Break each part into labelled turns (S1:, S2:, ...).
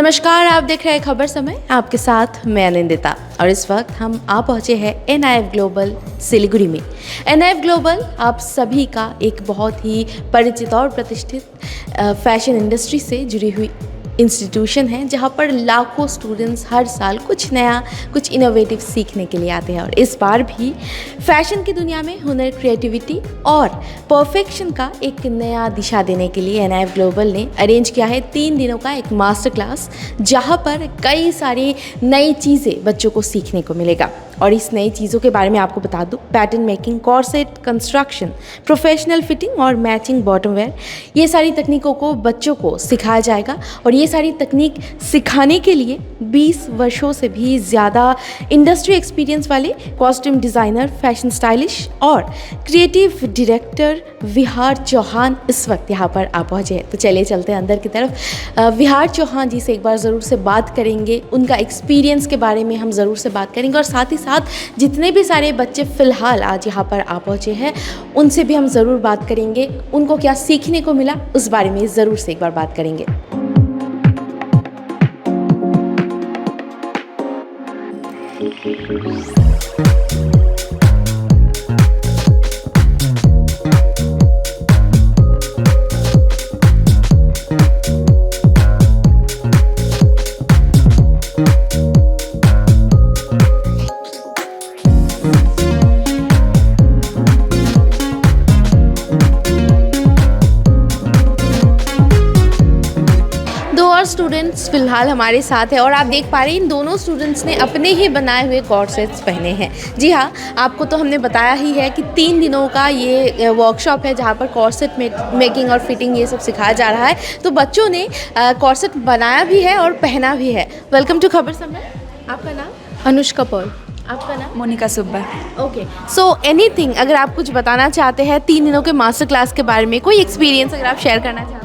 S1: नमस्कार, आप देख रहे हैं खबर समय। आपके साथ मैं अनिंदिता और इस वक्त हम आ पहुँचे हैं NIF ग्लोबल सिलीगुड़ी में। NIF ग्लोबल आप सभी का एक बहुत ही परिचित और प्रतिष्ठित फैशन इंडस्ट्री से जुड़ी हुई इंस्टीट्यूशन है, जहाँ पर लाखों स्टूडेंट्स हर साल कुछ नया, कुछ इनोवेटिव सीखने के लिए आते हैं। और इस बार भी फैशन की दुनिया में हुनर, क्रिएटिविटी और परफेक्शन का एक नया दिशा देने के लिए NIF ग्लोबल ने अरेंज किया है 3 दिनों का एक मास्टर क्लास, जहाँ पर कई सारी नई चीज़ें बच्चों को सीखने को मिलेगा। और इस नई चीज़ों के बारे में आपको बता दूं, pattern making, corset construction, professional fitting और मैचिंग बॉटम वेयर, ये सारी तकनीकों को बच्चों को सिखाया जाएगा। और ये सारी तकनीक सिखाने के लिए 20 वर्षों से भी ज़्यादा इंडस्ट्री एक्सपीरियंस वाले कॉस्ट्यूम डिज़ाइनर, फैशन स्टाइलिश और क्रिएटिव डायरेक्टर विहार चौहान इस वक्त यहाँ पर आ पहुँचे हैं। तो चलिए चलते हैं अंदर की तरफ। विहार चौहान जी से एक बार ज़रूर से बात करेंगे, उनका एक्सपीरियंस के बारे में हम ज़रूर से बात करेंगे और साथ ही साथ जितने भी सारे बच्चे फ़िलहाल आज यहाँ पर आ पहुँचे हैं उनसे भी हम ज़रूर बात करेंगे। उनको क्या सीखने को मिला उस बारे में ज़रूर से एक बार बात करेंगे। स्टूडेंट्स फिलहाल हमारे साथ है और आप देख पा रहे हैं इन दोनों स्टूडेंट्स ने अपने ही बनाए हुए कॉर्सेट्स पहने हैं। जी हाँ, आपको तो हमने बताया ही है कि 3 दिनों का ये वर्कशॉप है, जहाँ पर कॉर्सेट मेकिंग और फिटिंग ये सब सिखाया जा रहा है। तो बच्चों ने कॉर्सेट बनाया भी है और पहना भी है। Welcome to Khabar Samay. आपका नाम?
S2: अनुष्का पॉल।
S1: आपका नाम?
S2: Monika Subba.
S1: Okay, so anything, अगर आप कुछ बताना चाहते हैं 3 दिनों के मास्टर क्लास के बारे में, कोई एक्सपीरियंस अगर आप शेयर करना चाहते हैं।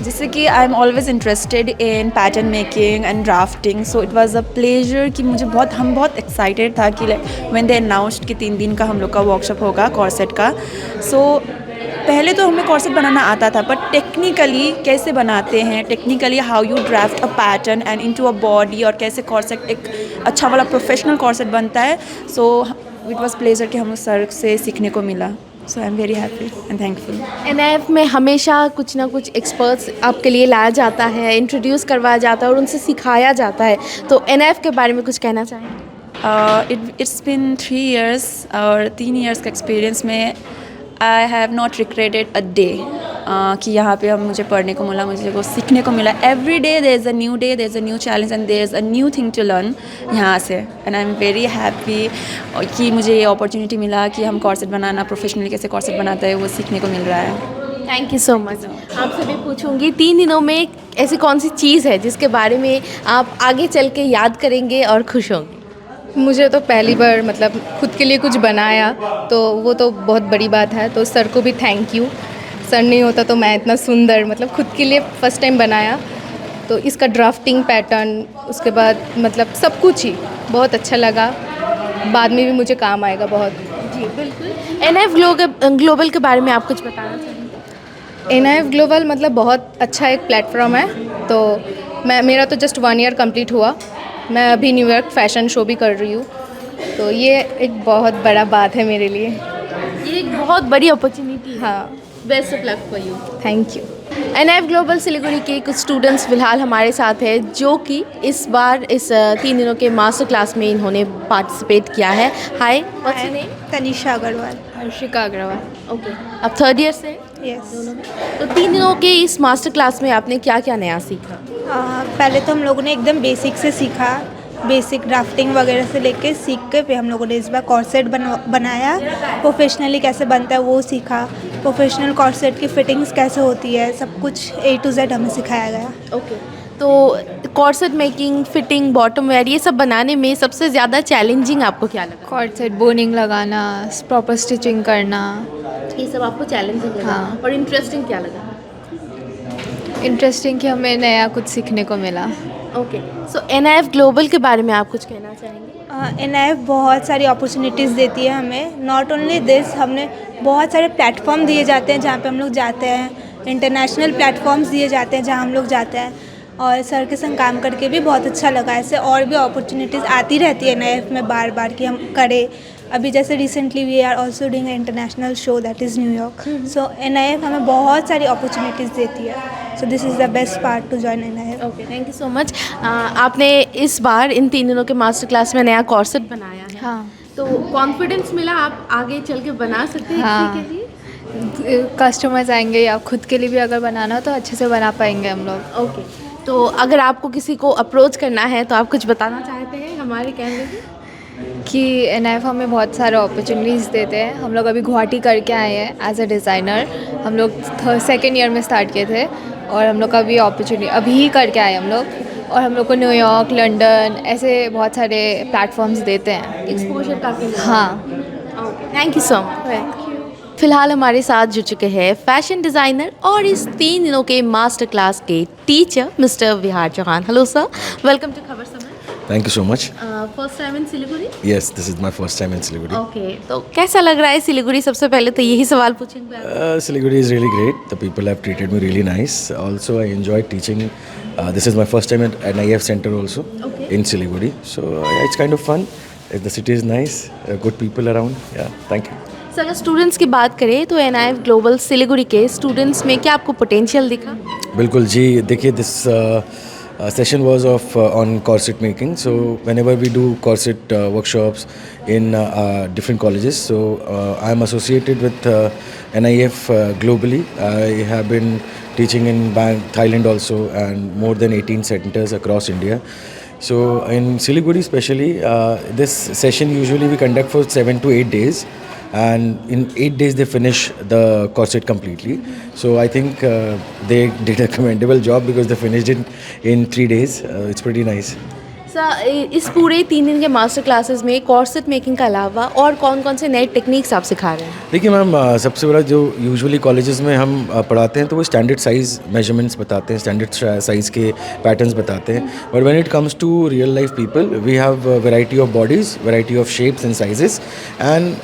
S2: जैसे कि I am always interested in pattern making and drafting, so it was a pleasure कि हम बहुत एक्साइटेड था कि लाइक व्हेन दे अनाउंस्ड कि 3 दिन का हम लोग का वर्कशॉप होगा कॉर्सेट का। सो पहले तो हमें कॉर्सेट बनाना आता था, बट टेक्निकली कैसे बनाते हैं, technically how you draft a pattern and into a body, और कैसे कॉर्सेट एक अच्छा वाला प्रोफेशनल कॉर्सेट बनता है। सो इट वाज प्लेजर कि हमें सर से सीखने को मिला। So I am very happy and thankful.
S1: NIF में हमेशा कुछ ना कुछ एक्सपर्ट्स आपके लिए लाया जाता है, इंट्रोड्यूस करवाया जाता है और उनसे सिखाया जाता है। तो NIF के बारे में कुछ कहना चाहेंगे?
S2: इट्स बिन 3 years, और 3 years का एक्सपीरियंस में I have not regretted a day कि यहाँ पे हम मुझे पढ़ने को मिला, मुझे को सीखने को मिला। Every day there is a new day, there is a new challenge and there is a new thing to learn यहाँ से। And I am very happy कि मुझे ये अपॉर्चुनिटी मिला कि हम कॉर्सेट बनाना, प्रोफेशनली कैसे कॉर्सेट बनाता है वो सीखने को मिल रहा है।
S1: Thank you so much. आपसे भी पूछूंगी 3 दिनों में ऐसी कौन सी चीज़ है जिसके बारे में आप आगे चल के याद करेंगे और खुश होंगे?
S3: मुझे तो पहली बार मतलब खुद के लिए कुछ बनाया, तो वो तो बहुत बड़ी बात है। तो सर को भी थैंक यू, सर नहीं होता तो मैं इतना सुंदर मतलब खुद के लिए फर्स्ट टाइम बनाया। तो इसका ड्राफ्टिंग पैटर्न, उसके बाद मतलब सब कुछ ही बहुत अच्छा लगा, बाद में भी मुझे काम आएगा बहुत।
S1: जी बिल्कुल। NIF ग्लोबल के बारे में आप कुछ बताना चाहेंगे?
S3: NIF ग्लोबल मतलब बहुत अच्छा एक प्लेटफॉर्म है। तो मेरा तो जस्ट 1 year कंप्लीट हुआ, मैं अभी न्यूयॉर्क फैशन शो भी कर रही हूँ, तो ये एक बहुत बड़ा बात है मेरे लिए।
S1: ये एक बहुत बड़ी अपॉर्चुनिटी है।
S3: हाँ,
S1: best of luck for you.
S3: Thank you.
S1: NIF global Siliguri के कुछ स्टूडेंट्स फिलहाल हमारे साथ हैं, जो कि इस बार इस 3 दिनों के मास्टर क्लास में इन्होंने पार्टिसिपेट किया है। Hi, what's your name?
S4: Tanisha Agarwal.
S3: Harshika Agarwal.
S1: Okay, आप 3rd ईयर से?
S4: यस।
S1: तो 3 दिनों के इस मास्टर क्लास में आपने क्या क्या नया सीखा?
S4: पहले तो हम लोगों ने एकदम बेसिक से सीखा, बेसिक ड्राफ्टिंग वगैरह से लेके सीख के फिर हम लोगों ने इस बार कॉर्सेट बनाया। प्रोफेशनली कैसे बनता है वो सीखा, प्रोफेशनल कॉर्सेट की फिटिंग्स कैसे होती है, सब कुछ A to Z हमें सिखाया गया।
S1: ओके, तो corset making, fitting, bottom wear, ये सब बनाने में सबसे ज़्यादा चैलेंजिंग आपको क्या लगा?
S3: कॉर्सेट बोनिंग लगाना, प्रॉपर स्टिचिंग करना,
S1: ये सब आपको चैलेंजिंग लगा।
S3: हाँ।
S1: और इंटरेस्टिंग क्या लगा?
S3: इंटरेस्टिंग कि हमें नया कुछ सीखने को मिला।
S1: ओके, सो NIF ग्लोबल के बारे में आप कुछ कहना चाहेंगे?
S4: NIF बहुत सारी अपॉर्चुनिटीज़ देती है हमें। नॉट ओनली दिस, हमने बहुत सारे प्लेटफॉर्म दिए जाते हैं जहाँ पे हम लोग जाते हैं, इंटरनेशनल प्लेटफॉर्म्स दिए जाते हैं जहाँ हम लोग जाते हैं। और सर के संग काम करके भी बहुत अच्छा लगा। ऐसे और भी अपॉर्चुनिटीज़ आती रहती है NIF में बार बार कि हम करें। अभी जैसे recently we are also doing international show that is New York. So NIF हमें बहुत सारी अपॉर्चुनिटीज़ देती है। So this is the best part to join NIF।
S1: Okay, thank you so much. आपने इस बार इन 3 दिनों के मास्टर क्लास में नया कॉर्सेट बनाया है।
S3: हाँ।
S1: तो कॉन्फिडेंस मिला, आप आगे चल के बना सकते हैं
S3: हाँ।
S1: किसी के लिए?
S3: कस्टमर्स आएंगे या खुद के लिए भी अगर बनाना हो तो अच्छे से बना पाएंगे हम लोग।
S1: ओके, तो अगर आपको किसी को अप्रोच करना है तो आप कुछ बताना चाहते हैं हमारे कैमरे में?
S3: कि NIF हमें बहुत सारे अपॉर्चुनिटीज़ देते हैं। हम लोग अभी गुवाहाटी करके आए हैं एज अ डिज़ाइनर। हम लोग सेकेंड ईयर में स्टार्ट किए थे और हम लोग का भी अपॉर्चुनिटी अभी ही करके आए हम लोग। और हम लोग को न्यूयॉर्क, लंदन ऐसे बहुत सारे प्लेटफॉर्म्स देते हैं।
S1: एक्सपोजर काफ़ी।
S3: हाँ।
S1: Okay, thank you so much. फिलहाल हमारे साथ जुड़ चुके हैं फैशन डिज़ाइनर और इस 3 दिनों के मास्टर क्लास के teacher mister Vihar Chauhan. Hello sir, welcome to Khabar Samay.
S5: Thank you so much.
S1: First time in Siliguri?
S5: Yes, this is my first time in Siliguri.
S1: Okay, तो कैसा लग रहा है सिलीगुड़ी? सबसे पहले तो यही सवाल पूछेंगे आप।
S5: Siliguri is really great. The people have treated me really nice. Also, I enjoyed teaching. This is my first time at NIF Center also in Siliguri. So yeah, it's kind of fun. The city is nice. Good people around. Yeah, thank you.
S1: Sir, अगर students की बात करें तो NIF global Siliguri के students में क्या आपको potential दिखा?
S5: बिल्कुल जी, देखिए this session was of on corset making. So whenever we do corset workshops in different colleges, so I'm associated with NIF globally. I have been teaching in Thailand also and more than 18 centers across India. So in Siliguri especially, this session usually we conduct for 7 to 8 days. And in 8 days they finish the corset completely. So I think they did a commendable job because they finished it in 3 days. It's pretty nice.
S1: Sir, इस पूरे 3 दिन के master classes में corset making के अलावा और कौन कौन से नए टेक्निक्स आप सिखा रहे हैं?
S5: देखिए मैम, सबसे बड़ा जो यूजुअली कॉलेजेस में हम पढ़ाते हैं तो वो स्टैंडर्ड साइज़ मेजरमेंट्स बताते हैं, स्टैंडर्ड साइज़ के पैटर्न्स बताते हैं। But when it comes to real life people, we have variety of bodies, variety of shapes and sizes, and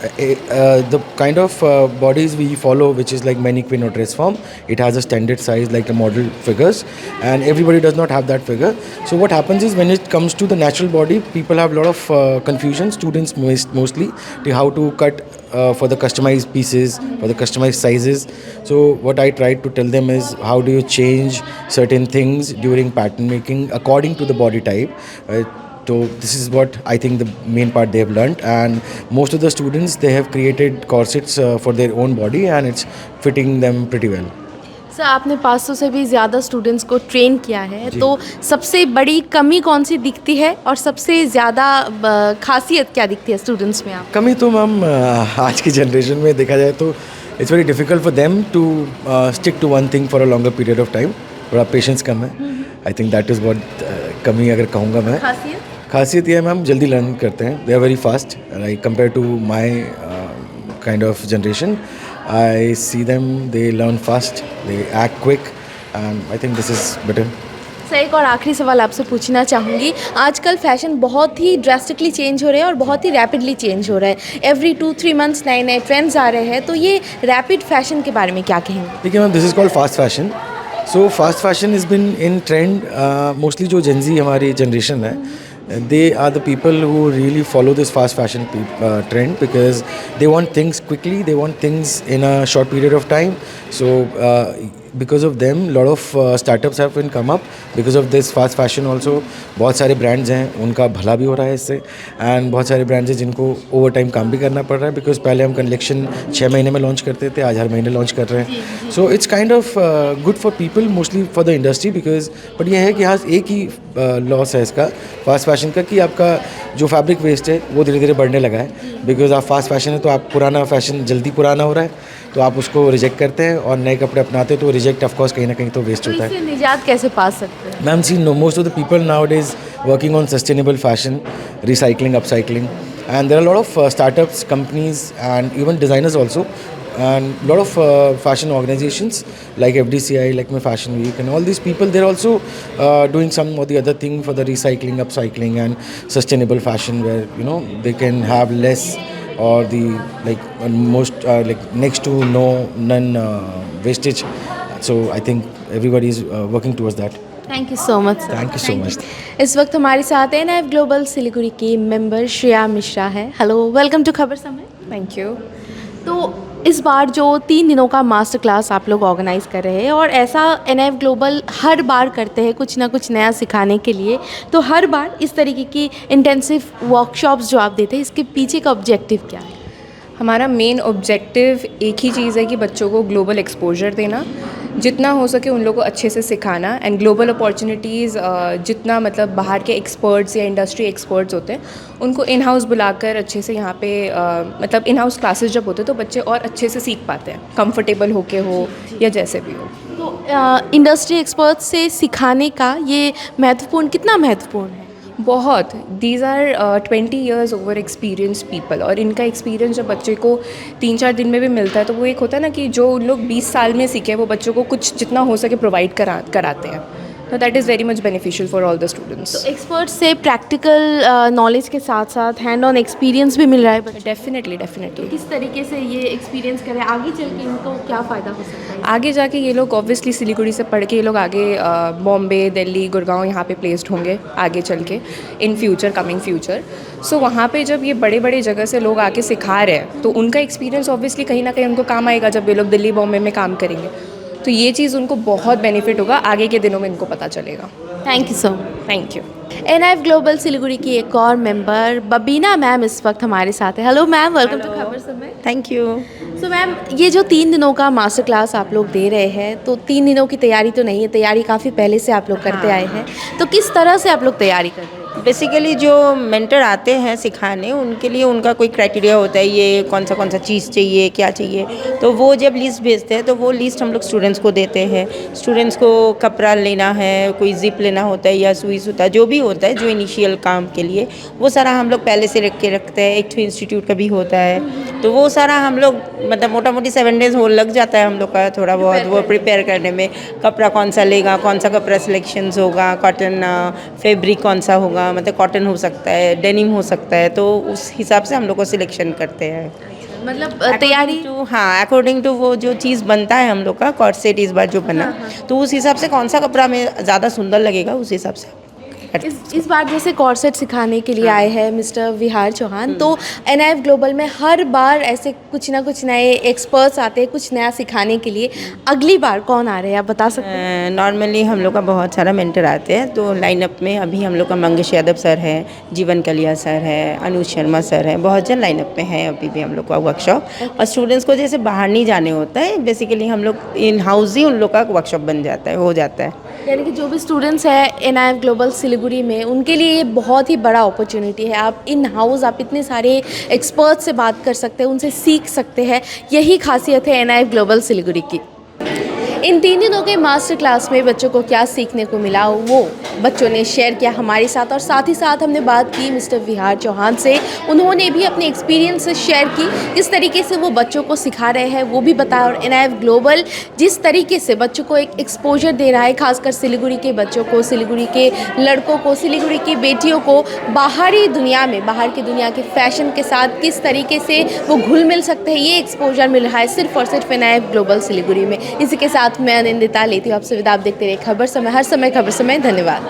S5: the kind of bodies we follow which is like mannequin और dress form, it has a standard size like the model figures, and everybody does not have that figure. So what happens is when it comes to the natural body, people have a lot of confusion, students mostly, to how to cut for the customized pieces, for the customized sizes. So what I try to tell them is how do you change certain things during pattern making according to the body type. So this is what I think the main part they have learned, and most of the students, they have created corsets for their own body and it's fitting them pretty well.
S1: Sir, आपने 500 से भी ज़्यादा students को train किया है, तो सबसे बड़ी कमी कौन सी दिखती है और सबसे ज़्यादा खासियत क्या दिखती है स्टूडेंट्स में आप?
S5: कमी तो मैम आज की जनरेशन में देखा जाए तो it's very difficult for them to stick to one thing for a longer period of time. थोड़ा पेशेंस कम है। I think that is what कमी अगर कहूँगा मैं। खासियत ये है मैम, जल्दी लर्न करते हैं, they are very fast like compare to my kind of generation. I see them, they learn fast, they act quick, and I think this is better.
S1: Sir, एक और आखिरी सवाल आपसे पूछना चाहूँगी। आजकल फैशन बहुत ही ड्रास्टिकली चेंज हो रहे हैं और बहुत ही रैपिडली चेंज हो रहा है। एवरी 2-3 मंथ्स नए नए ट्रेंड्स आ रहे हैं, तो ये रैपिड फैशन के बारे में क्या कहेंगे?
S5: देखिए ma'am, this is called fast fashion. So fast fashion is been in trend. Mostly जो जेनजी हमारी जनरेशन है, they are the people who really follow this fast fashion trend because they want things quickly, they want things in a short period of time. So because of them, lot of startups have been come up because of this fast fashion also. बहुत सारे brands हैं, उनका भला भी हो रहा है इससे, and बहुत सारे brands हैं जिनको ओवर टाइम काम भी करना पड़ रहा है because पहले हम कलेक्शन 6 महीने में लॉन्च करते थे, आज हर महीने लॉन्च कर रहे हैं। So it's kind of good for people, mostly for the industry because, but ये है कि हाँ, एक ही लॉस है इसका फास्ट फैशन का कि आपका जो फैब्रिक वेस्ट है वो धीरे धीरे बढ़ने लगा है। बिकॉज आप फास्ट फैशन है तो आप पुराना फैशन जल्दी पुराना हो रहा है, तो आप उसको रिजेक्ट करते हैं और नए कपड़े अपनाते हैं, तो रिजेक्ट ऑफकोर्स कहीं ना कहीं तो वेस्ट होता है।
S1: इससे निजात कैसे पा सकते हैं?
S5: Ma'am, see most of the people nowadays working on sustainable fashion, recycling, upcycling, and there are a lot of startups, companies, and even designers also, and a lot of fashion organizations like FDCI, like my Fashion Week, and all these people, they're also doing some or the other thing for the recycling, upcycling, and sustainable fashion, where you know they can have less or the like most like next to none wastage. So I think everybody is working towards that.
S1: Thank you so much sir.
S5: Thank you so much.
S1: इस वक्त हमारे साथ NIF global Siliguri की member Shreya Mishra है। Hello, welcome to Khabar समय।
S2: Thank you.
S1: तो इस बार जो 3 दिनों का मास्टर क्लास आप लोग ऑर्गेनाइज़ कर रहे हैं और ऐसा NIF ग्लोबल हर बार करते हैं कुछ ना कुछ नया सिखाने के लिए, तो हर बार इस तरीके की इंटेंसिव वर्कशॉप्स जो आप देते हैं, इसके पीछे का ऑब्जेक्टिव क्या है?
S3: हमारा मेन ऑब्जेक्टिव एक ही चीज़ है कि बच्चों को ग्लोबल एक्सपोजर देना, जितना हो सके उन लोगों को अच्छे से सिखाना एंड ग्लोबल अपॉर्चुनिटीज़ जितना मतलब बाहर के एक्सपर्ट्स या इंडस्ट्री एक्सपर्ट्स होते हैं उनको इन हाउस बुलाकर अच्छे से यहाँ पे मतलब इन हाउस क्लासेस जब होते हैं तो बच्चे और अच्छे से सीख पाते हैं, कंफर्टेबल होके हो या जैसे भी हो।
S1: तो इंडस्ट्री एक्सपर्ट से सिखाने का ये कितना महत्वपूर्ण है?
S3: बहुत, these are 20 years over experience people और इनका एक्सपीरियंस जब बच्चे को 3-4 दिन में भी मिलता है तो वो एक होता है ना कि जो उन लोग 20 साल में सीखे वो बच्चों को कुछ जितना हो सके प्रोवाइड कराते हैं, तो that is very much beneficial for all the students.
S1: Expert से प्रैक्टिकल नॉलेज के साथ साथ हैंड ऑन एक्सपीरियंस भी मिल रहा है बच्चों को।
S3: डेफिनेटली
S1: किस तरीके से ये एक्सपीरियंस करें, आगे चल के इनको क्या फ़ायदा हो सकता है?
S3: आगे जाके ये लोग ऑब्वियसली सिलीगुड़ी से पढ़ के ये लोग आगे बॉम्बे, दिल्ली, गुड़गांव यहाँ पे प्लेस्ड होंगे आगे चल के इन फ्यूचर, कमिंग फ्यूचर। सो वहाँ पे जब ये बड़े बड़े जगह से लोग आके सिखा रहे हैं तो उनका एक्सपीरियंस ऑब्वियसली कहीं ना कहीं उनको काम आएगा जब ये लोग दिल्ली, बॉम्बे में काम करेंगे, तो ये चीज़ उनको बहुत बेनिफिट होगा, आगे के दिनों में इनको पता चलेगा।
S1: Thank you so much.
S3: Thank you.
S1: NIF global Siliguri की एक और मेंबर बबीना मैम इस वक्त हमारे साथ है। Hello ma'am, welcome to Khabar समय।
S2: Thank you.
S1: सो मैम, ये जो 3 दिनों का मास्टर क्लास आप लोग दे रहे हैं, तो 3 दिनों की तैयारी तो नहीं है, तैयारी काफ़ी पहले से आप लोग करते आए हैं, तो किस तरह से आप लोग तैयारी कर रहे हैं?
S6: बेसिकली जो मेंटर आते हैं सिखाने उनके लिए उनका कोई क्राइटेरिया होता है, ये कौन सा चीज़ चाहिए, क्या चाहिए, तो वो जब लिस्ट भेजते हैं तो वो लिस्ट हम लोग स्टूडेंट्स को देते हैं। स्टूडेंट्स को कपड़ा लेना है, कोई जिप लेना होता है या सुई सूता जो भी होता है जो इनिशियल काम के लिए, वो सारा हम लोग पहले से रखते हैं। एक इंस्टीट्यूट का भी होता है तो वो सारा हम लोग मतलब मोटा मोटी 7 डेज़ हो लग जाता है हम लोग का थोड़ा बहुत वो प्रिपेयर करने में। कपड़ा कौन सा लेगा, कौन सा कपड़ा सिलेक्शंस होगा, कॉटन फैब्रिक कौन सा होगा, मतलब कॉटन हो सकता है, डेनिम हो सकता है, तो उस हिसाब से हम लोग को सिलेक्शन करते हैं।
S1: मतलब तैयारी
S6: हाँ, अकॉर्डिंग टू वो जो चीज़ बनता है हम लोग का कॉर्ड सेट इस बार जो बना, तो उस हिसाब से कौन सा कपड़ा में ज़्यादा सुंदर लगेगा उस हिसाब से।
S1: इस बार जैसे कॉर्सेट सिखाने के लिए आए हैं मिस्टर विहार चौहान, तो NIF ग्लोबल में हर बार ऐसे कुछ ना कुछ नए एक्सपर्ट्स आते हैं कुछ नया सिखाने के लिए। अगली बार कौन आ रहे हैं, आप बता सकते हैं?
S6: नॉर्मली हम लोग का बहुत सारा मेंटर आते हैं, तो लाइनअप में अभी हम लोग का मंगेश यादव सर है, जीवन कलिया सर है, अनुज शर्मा सर है, बहुत जन लाइनअप में है अभी भी हम लोग का वर्कशॉप। और स्टूडेंट्स को जैसे बाहर नहीं जाने होता है, बेसिकली हम लोग इन हाउस ही उन लोग का वर्कशॉप बन जाता है, हो जाता है।
S1: यानी कि जो भी स्टूडेंट्स हैं NIF ग्लोबल सिलीगुड़ी में, उनके लिए ये बहुत ही बड़ा अपॉर्चुनिटी है। आप इन हाउस आप इतने सारे एक्सपर्ट से बात कर सकते हैं, उनसे सीख सकते हैं, यही खासियत है NIF ग्लोबल सिलीगुड़ी की। इन 3 दिनों के मास्टर क्लास में बच्चों को क्या सीखने को मिला वो बच्चों ने शेयर किया हमारे साथ, और साथ ही साथ हमने बात की मिस्टर विहार चौहान से। उन्होंने भी अपने एक्सपीरियंस शेयर की, किस तरीके से वो बच्चों को सिखा रहे हैं वो भी बताया। और NIF ग्लोबल जिस तरीके से बच्चों को एक एक्सपोजर दे रहा है, खासकर सिलीगुड़ी के बच्चों को, सिलीगुड़ी के लड़कों को, सिलीगुड़ी की बेटियों को बाहरी दुनिया में, बाहर की दुनिया के फैशन के साथ किस तरीके से वो घुल मिल सकते हैं, ये एक्सपोजर मिल रहा है सिर्फ और सिर्फ NIF ग्लोबल सिलीगुड़ी में। इसी के साथ मैं आनंदिता लेती हूँ आपसे विदा। आप देखते रहिए खबर समय, हर समय खबर समय। धन्यवाद।